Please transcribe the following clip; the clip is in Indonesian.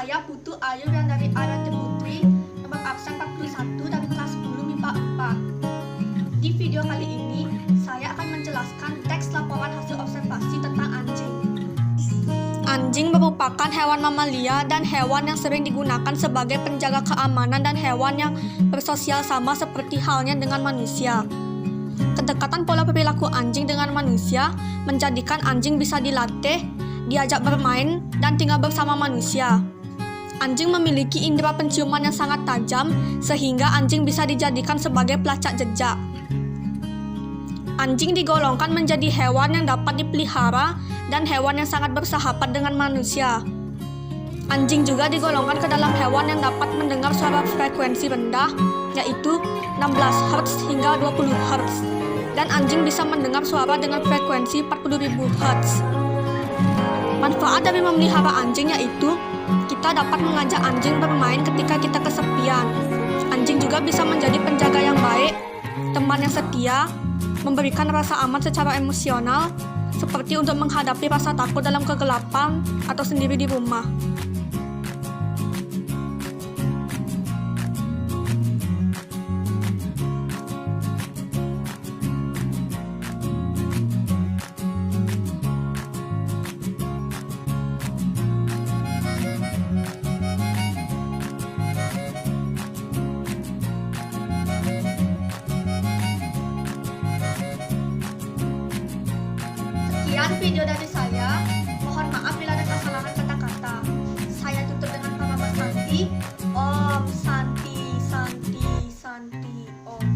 Saya Putu Ayu yang dari Ayati Putri, nomor absen 41 dari kelas 10 MIPA 4. Di video kali ini, saya akan menjelaskan teks laporan hasil observasi tentang anjing. Anjing merupakan hewan mamalia dan hewan yang sering digunakan sebagai penjaga keamanan dan hewan yang bersosial sama seperti halnya dengan manusia. Kedekatan pola perilaku anjing dengan manusia menjadikan anjing bisa dilatih, diajak bermain, dan tinggal bersama manusia. Anjing memiliki indera penciuman yang sangat tajam, sehingga anjing bisa dijadikan sebagai pelacak jejak. Anjing digolongkan menjadi hewan yang dapat dipelihara dan hewan yang sangat bersahabat dengan manusia. Anjing juga digolongkan ke dalam hewan yang dapat mendengar suara frekuensi rendah, yaitu 16 Hz hingga 20 Hz. Dan anjing bisa mendengar suara dengan frekuensi 40.000 Hz. Manfaat dari memelihara anjing yaitu kita dapat mengajak anjing bermain ketika kita kesepian. Anjing juga bisa menjadi penjaga yang baik, teman yang setia, memberikan rasa aman secara emosional, seperti untuk menghadapi rasa takut dalam kegelapan atau sendiri di rumah. Sekian video dari saya. Mohon maaf bila ada kesalahan kata-kata. Saya tutup dengan nama Santi. Om Santi, Santi, Santi, Om.